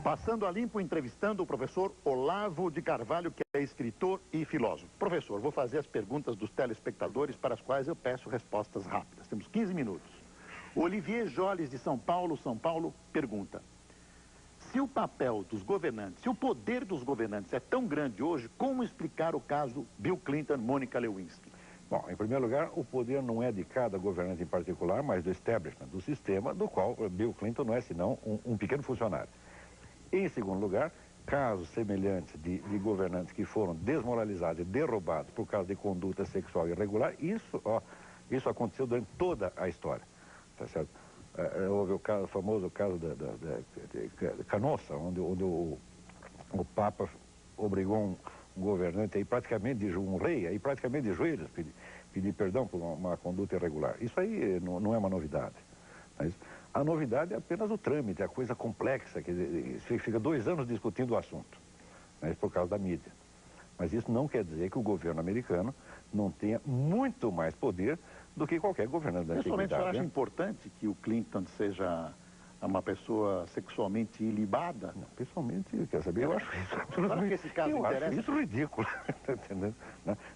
Passando a limpo, entrevistando o professor Olavo de Carvalho, que é escritor e filósofo. Professor, vou fazer as perguntas dos telespectadores para as quais eu peço respostas rápidas. Temos 15 minutos. Olivier Joles, de São Paulo, pergunta: se o papel dos governantes, se o poder dos governantes é tão grande hoje, como explicar o caso Bill Clinton, Mônica Lewinsky? Bom, em primeiro lugar, o poder não é de cada governante em particular, mas do establishment, do sistema, do qual Bill Clinton não é senão um pequeno funcionário. Em segundo lugar, casos semelhantes de governantes que foram desmoralizados e derrubados por causa de conduta sexual irregular, isso aconteceu durante toda a história, tá certo? Houve o famoso caso de Canossa, onde o Papa obrigou um governante aí praticamente um rei aí praticamente de joelhos pedir perdão por uma conduta irregular. Isso aí não é uma novidade. Mas a novidade é apenas o trâmite, a coisa complexa, que fica 2 anos discutindo o assunto, né, por causa da mídia. Mas isso não quer dizer que o governo americano não tenha muito mais poder do que qualquer governante da antiguidade. Pessoalmente, o senhor acha importante que o Clinton seja uma pessoa sexualmente ilibada? Não, pessoalmente, quer saber, eu acho isso absolutamente... esse caso interessa? Acho isso ridículo, tá entendendo?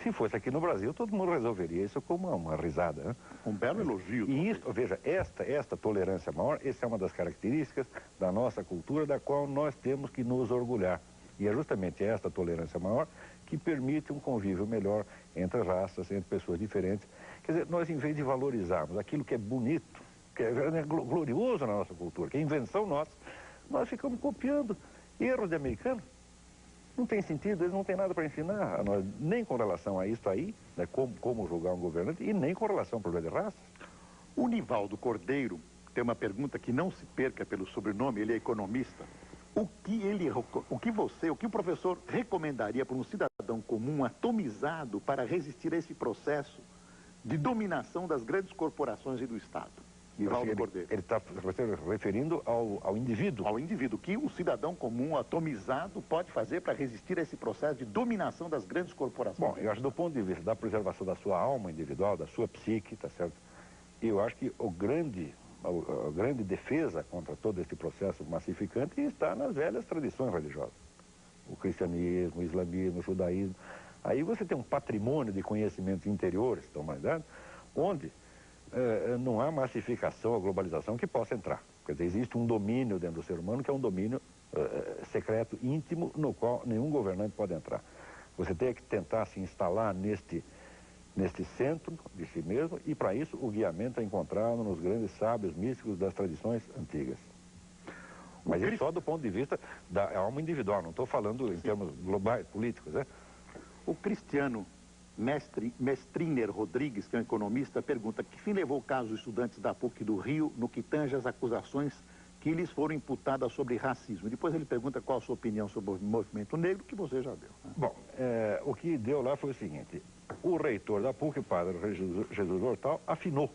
Se fosse aqui no Brasil, todo mundo resolveria isso com uma risada. Né? Um belo elogio. E isso, veja, esta tolerância maior, essa é uma das características da nossa cultura, da qual nós temos que nos orgulhar. E é justamente esta tolerância maior que permite um convívio melhor entre raças, entre pessoas diferentes. Quer dizer, nós, em vez de valorizarmos aquilo que é bonito, que é glorioso na nossa cultura, que é invenção nossa, nós ficamos copiando erros de americanos. Não tem sentido, eles não têm nada para ensinar a nós, nem com relação a isso aí, né, como julgar um governante, e nem com relação ao problema de raça. O Nivaldo Cordeiro tem uma pergunta que não se perca pelo sobrenome, ele é economista. O que o professor recomendaria para um cidadão comum atomizado para resistir a esse processo de dominação das grandes corporações e do Estado? Nivaldo Cordeiro. Ele está referindo ao indivíduo? Ao indivíduo. O que um cidadão comum atomizado pode fazer para resistir a esse processo de dominação das grandes corporações? Bom, eu acho, do ponto de vista da preservação da sua alma individual, da sua psique, tá certo? Eu acho que a grande defesa contra todo esse processo massificante está nas velhas tradições religiosas. O cristianismo, o islamismo, o judaísmo. Aí você tem um patrimônio de conhecimentos interiores da humanidade, onde não há massificação ou globalização que possa entrar. Quer dizer, existe um domínio dentro do ser humano que é um domínio secreto, íntimo, no qual nenhum governante pode entrar. Você tem que tentar se instalar neste centro de si mesmo, e para isso o guiamento é encontrado nos grandes sábios místicos das tradições antigas. Mas isso só do ponto de vista da alma individual, não estou falando em termos globais, políticos, né? O Cristiano Mestriner Rodrigues, que é um economista, pergunta: que fim levou o caso dos estudantes da PUC do Rio no que tange as acusações que lhes foram imputadas sobre racismo? Depois ele pergunta qual a sua opinião sobre o movimento negro, que você já deu. Né? Bom, o que deu lá foi o seguinte: o reitor da PUC, o padre Jesus Hortal, afinou.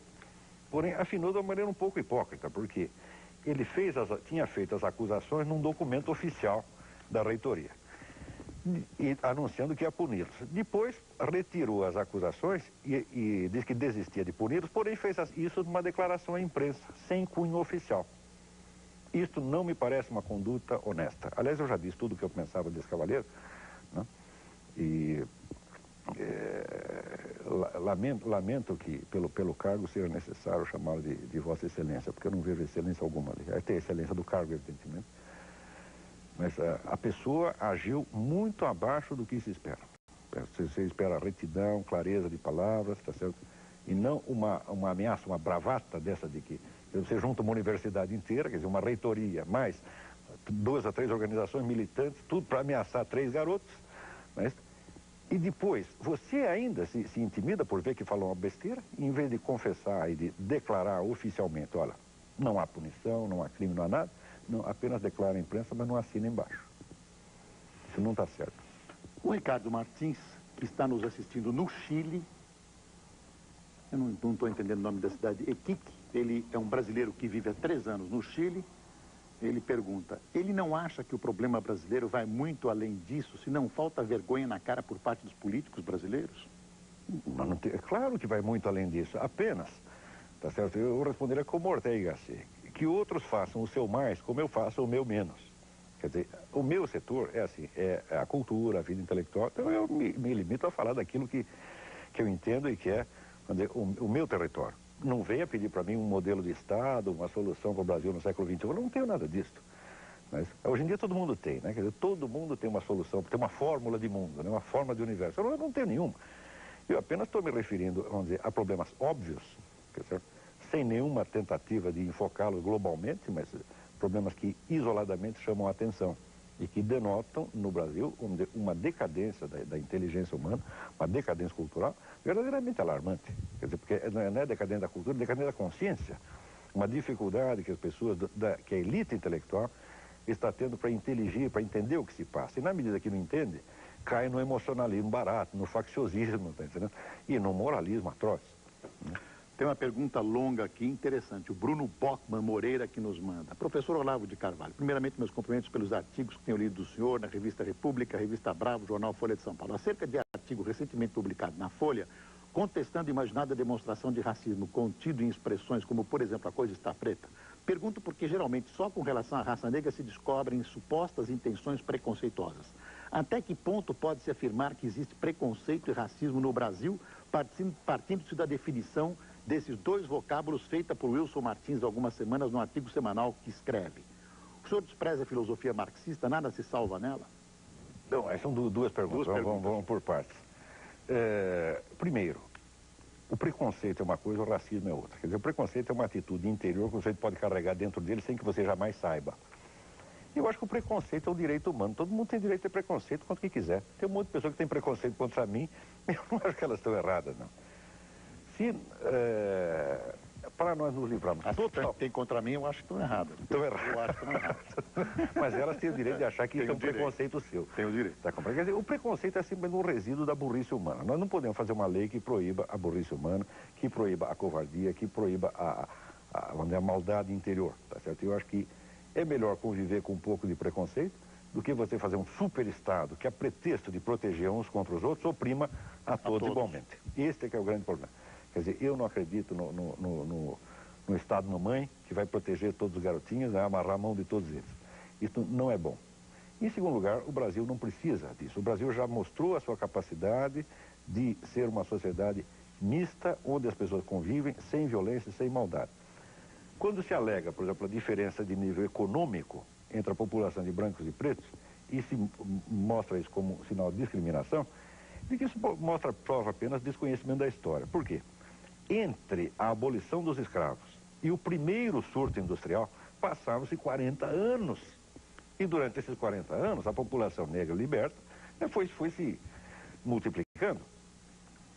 Porém, afinou de uma maneira um pouco hipócrita, porque ele tinha feito as acusações num documento oficial da reitoria, e anunciando que ia puni-los. Depois retirou as acusações e disse que desistia de puni-los, porém fez isso numa declaração à imprensa, sem cunho oficial. Isto não me parece uma conduta honesta. Aliás, eu já disse tudo o que eu pensava desse cavaleiro, né? E lamento que pelo cargo seja necessário chamá-lo de Vossa Excelência, porque eu não vejo excelência alguma ali. Tem a excelência do cargo, evidentemente. Mas a pessoa agiu muito abaixo do que se espera. Você espera retidão, clareza de palavras, tá certo? E não uma ameaça, uma bravata dessa de que você junta uma universidade inteira, quer dizer, uma reitoria, mais 2 a 3 organizações militantes, tudo para ameaçar 3 garotos. Mas, e depois, você ainda se intimida por ver que falou uma besteira, em vez de confessar e de declarar oficialmente: olha, não há punição, não há crime, não há nada. Não, apenas declara a imprensa, mas não assina embaixo. Isso não está certo. O Ricardo Martins, que está nos assistindo no Chile, eu não estou entendendo o nome da cidade, Iquique, ele é um brasileiro que vive há 3 anos no Chile. Ele pergunta: ele não acha que o problema brasileiro vai muito além disso, se não falta vergonha na cara por parte dos políticos brasileiros? É claro que vai muito além disso, apenas, tá certo? Eu responderia como Ortega y Gasset: que outros façam o seu mais como eu faço o meu menos. Quer dizer, o meu setor é assim, é a cultura, a vida intelectual, então eu me limito a falar daquilo que eu entendo e que é, vamos dizer, o meu território. Não venha pedir para mim um modelo de Estado, uma solução para o Brasil no século XXI, eu não tenho nada disso. Mas hoje em dia todo mundo tem, né? Quer dizer, todo mundo tem uma solução, tem uma fórmula de mundo, né? Uma forma de universo. Eu não tenho nenhuma. Eu apenas estou me referindo, vamos dizer, a problemas óbvios, quer dizer, sem nenhuma tentativa de enfocá-los globalmente, mas problemas que isoladamente chamam a atenção e que denotam no Brasil uma decadência da inteligência humana, uma decadência cultural verdadeiramente alarmante. Quer dizer, porque não é decadência da cultura, é decadência da consciência. Uma dificuldade que as pessoas, que a elite intelectual está tendo para inteligir, para entender o que se passa. E na medida que não entende, cai no emocionalismo barato, no facciosismo, tá entendendo? E no moralismo atroz. Tem uma pergunta longa aqui, interessante. O Bruno Bockman Moreira que nos manda. Professor Olavo de Carvalho, primeiramente meus cumprimentos pelos artigos que tenho lido do senhor na Revista República, Revista Bravo, Jornal Folha de São Paulo. Acerca de artigo recentemente publicado na Folha, contestando imaginada demonstração de racismo contido em expressões como, por exemplo, a coisa está preta. Pergunto porque geralmente só com relação à raça negra se descobrem supostas intenções preconceituosas. Até que ponto pode-se afirmar que existe preconceito e racismo no Brasil, partindo-se da definição desses dois vocábulos feita por Wilson Martins há algumas semanas no artigo semanal que escreve? O senhor despreza a filosofia marxista, nada se salva nela? Não, são duas perguntas, vamos por partes. Primeiro, o preconceito é uma coisa, o racismo é outra. Quer dizer, o preconceito é uma atitude interior que você pode carregar dentro dele sem que você jamais saiba. Eu acho que o preconceito é um direito humano. Todo mundo tem direito a ter preconceito quanto que quiser. Tem um monte de pessoas que têm preconceito contra mim, eu não acho que elas estão erradas, não. Se, para nós nos livrarmos... As que tem contra mim, eu acho que estão erradas. Estão erradas. Eu acho que estão erradas. Mas elas têm o direito de achar que isso é um preconceito seu. Tem o direito. Tá, quer dizer, o preconceito é simplesmente um resíduo da burrice humana. Nós não podemos fazer uma lei que proíba a burrice humana, que proíba a covardia, que proíba vamos dizer, a maldade interior, tá certo? Eu acho que é melhor conviver com um pouco de preconceito do que você fazer um super-estado que, a pretexto de proteger uns contra os outros, oprima a todos igualmente. Este é que é o grande problema. Quer dizer, eu não acredito no Estado mamãe que vai proteger todos os garotinhos, vai amarrar a mão de todos eles. Isso não é bom. Em segundo lugar, o Brasil não precisa disso. O Brasil já mostrou a sua capacidade de ser uma sociedade mista, onde as pessoas convivem sem violência, sem maldade. Quando se alega, por exemplo, a diferença de nível econômico entre a população de brancos e pretos, e se mostra isso como sinal de discriminação, de que isso prova apenas desconhecimento da história. Por quê? Entre a abolição dos escravos e o primeiro surto industrial, passaram-se 40 anos. E durante esses 40 anos, a população negra liberta foi se multiplicando.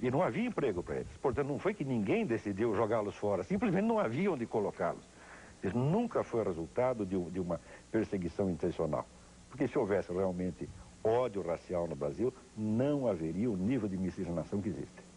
E não havia emprego para eles. Portanto, não foi que ninguém decidiu jogá-los fora, simplesmente não havia onde colocá-los. Isso nunca foi resultado de uma perseguição intencional. Porque se houvesse realmente ódio racial no Brasil, não haveria o nível de miscigenação que existe.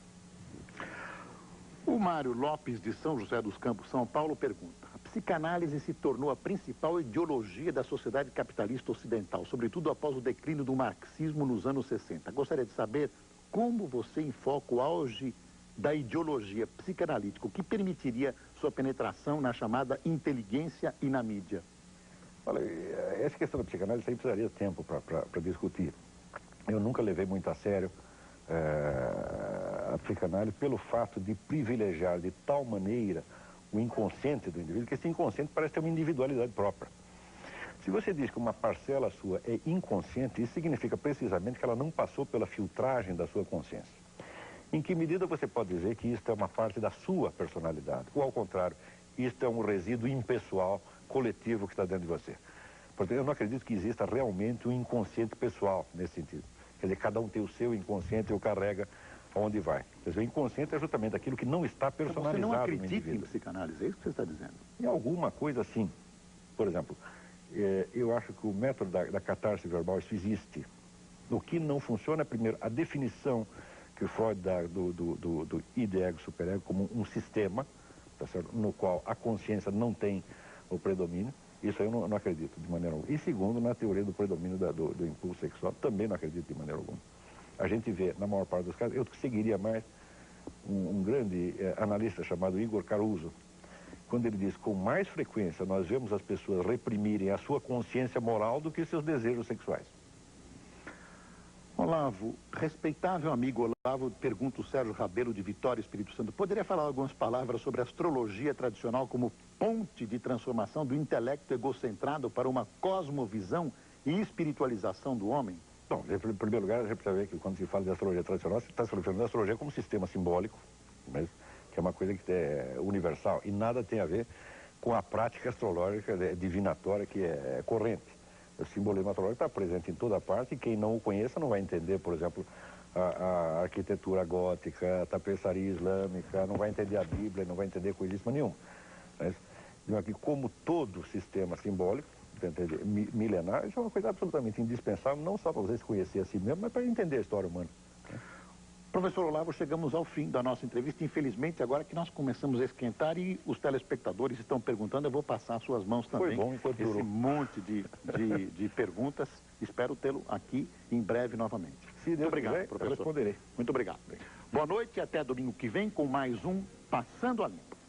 O Mário Lopes, de São José dos Campos, São Paulo, pergunta: a psicanálise se tornou a principal ideologia da sociedade capitalista ocidental, sobretudo após o declínio do marxismo nos anos 60. Gostaria de saber como você enfoca o auge da ideologia psicanalítica, o que permitiria sua penetração na chamada inteligência e na mídia. Olha, essa questão da psicanálise sempre precisaria de tempo para discutir. Eu nunca levei muito a sério a psicanálise pelo fato de privilegiar de tal maneira o inconsciente do indivíduo, que esse inconsciente parece ter uma individualidade própria. Se você diz que uma parcela sua é inconsciente, isso significa precisamente que ela não passou pela filtragem da sua consciência. Em que medida você pode dizer que isto é uma parte da sua personalidade? Ou, ao contrário, isto é um resíduo impessoal, coletivo que está dentro de você? Portanto, eu não acredito que exista realmente um inconsciente pessoal nesse sentido. Quer dizer, cada um tem o seu inconsciente e o carrega onde vai. Quer dizer, o inconsciente é justamente aquilo que não está personalizado no indivíduo. Você não acredita em psicanálise, é isso que você está dizendo? Em alguma coisa, sim. Por exemplo, eu acho que o método da catarse verbal, isso existe. O que não funciona é, primeiro, a definição que o Freud dá do id-ego, superego, como um sistema, tá certo? No qual a consciência não tem o predomínio. Isso aí eu não acredito de maneira alguma. E segundo, na teoria do predomínio do impulso sexual, também não acredito de maneira alguma. A gente vê, na maior parte dos casos, eu seguiria mais um grande analista chamado Igor Caruso, quando ele diz com mais frequência nós vemos as pessoas reprimirem a sua consciência moral do que seus desejos sexuais. Olavo, respeitável amigo Olavo, pergunta o Sérgio Rabelo de Vitória, Espírito Santo, poderia falar algumas palavras sobre a astrologia tradicional como ponte de transformação do intelecto egocentrado para uma cosmovisão e espiritualização do homem? Bom, em primeiro lugar, a gente precisa ver que quando se fala de astrologia tradicional, você está se referindo à astrologia como sistema simbólico, mas, que é uma coisa que é universal e nada tem a ver com a prática astrológica divinatória que é corrente. O simbolismo astrológico está presente em toda parte e quem não o conheça não vai entender, por exemplo, a arquitetura gótica, a tapeçaria islâmica, não vai entender a Bíblia, não vai entender coisíssima nenhuma. Mas, aqui, como todo sistema simbólico, milenar, isso é uma coisa absolutamente indispensável, não só para você se conhecer a si mesmo, mas para entender a história humana. Professor Olavo, chegamos ao fim da nossa entrevista. Infelizmente, agora que nós começamos a esquentar e os telespectadores estão perguntando, eu vou passar às suas mãos também. Foi bom, enquanto durou. Esse monte de perguntas. Espero tê-lo aqui em breve novamente. Se Deus Muito obrigado, quiser, professor. eu responderei. Muito obrigado. Boa noite e até domingo que vem com mais um Passando a Limpo.